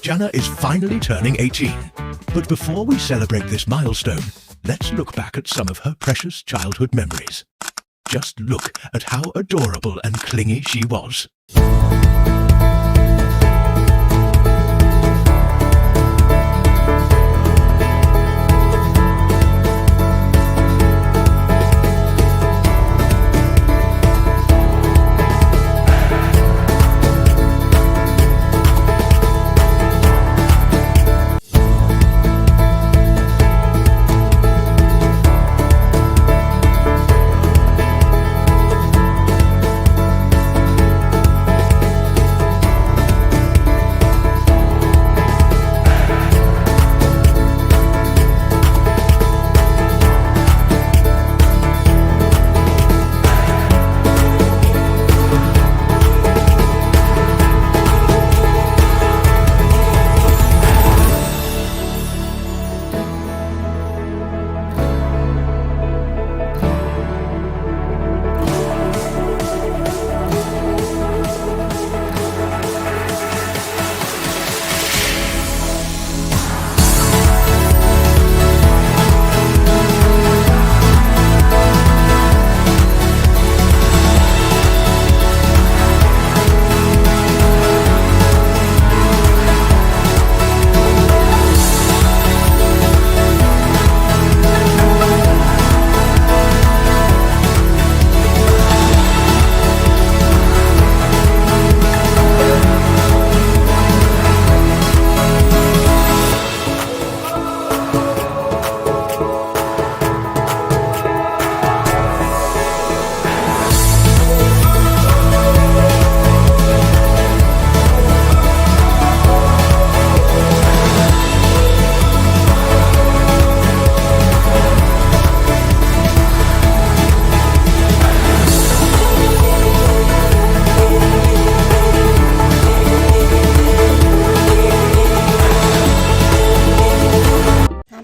Jana is finally turning 18. But before we celebrate this milestone, let's look back at some of her precious childhood memories. Just look at how adorable and clingy she was.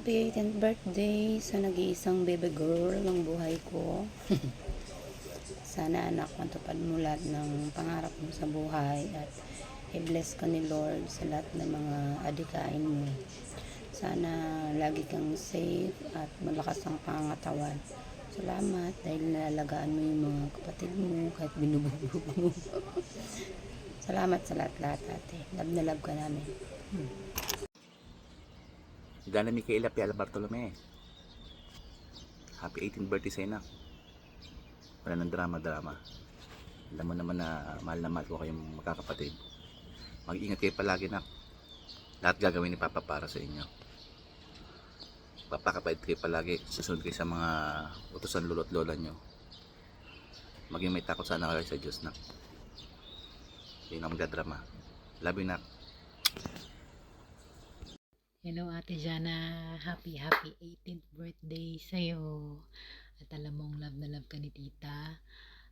Happy 18th birthday sa nag-iisang baby girl ng buhay ko. Sana anak, matupad mo lahat ng pangarap mo sa buhay at i-bless ka ni Lord sa lahat ng mga adikain mo. Sana lagi kang safe at malakas ang pangangatawan. Salamat dahil nalalagaan mo yung mga kapatid mo kahit binubugbog mo. Salamat sa lahat-lahat, ate. Love na love ka namin. Dana Micaela Piala Bartolome. Happy 18th birthday sa ina. Wala ng drama. Alam mo naman na mahal ko kayong magkakapatid. Mag-ingat kayo palagi na. Lahat gagawin ni Papa para sa inyo. Papakapait kayo palagi. Susunod kayo sa mga utusan lolo at lola nyo. Maging may takot sana kayo sa Diyos na. Hindi na magdadrama. Love you na. Hello Ate Jana, happy 18th birthday sa'yo. At alam mong love na love ka ni tita.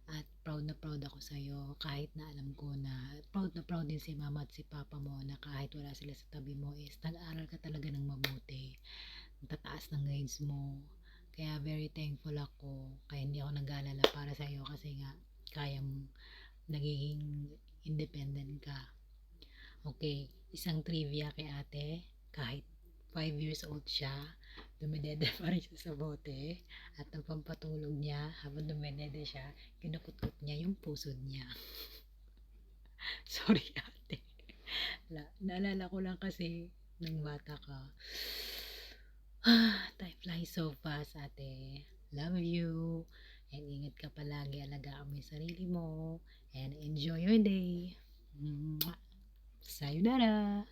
At proud na proud ako sa'yo kahit na alam ko na proud din si mama at si papa mo na kahit wala sila sa tabi mo is nag-aral ka talaga ng mabuti. Tataas ng grades mo. Kaya very thankful ako. Kaya hindi ako nag-aalala para sa'yo kasi nga kaya mong nagiging independent ka. Okay, isang trivia kay ate. Kahit 5 years old siya, dumidede pa rin siya sa bote at ang pampatulog niya habang dumidede siya, kinukutkot niya yung pusod niya. Sorry ate. Naalala ko lang kasi nung bata ka. Time flies so fast ate. Love you. And ingat ka palagi. Alagaan mo yung sarili mo. And enjoy your day. Sayonara.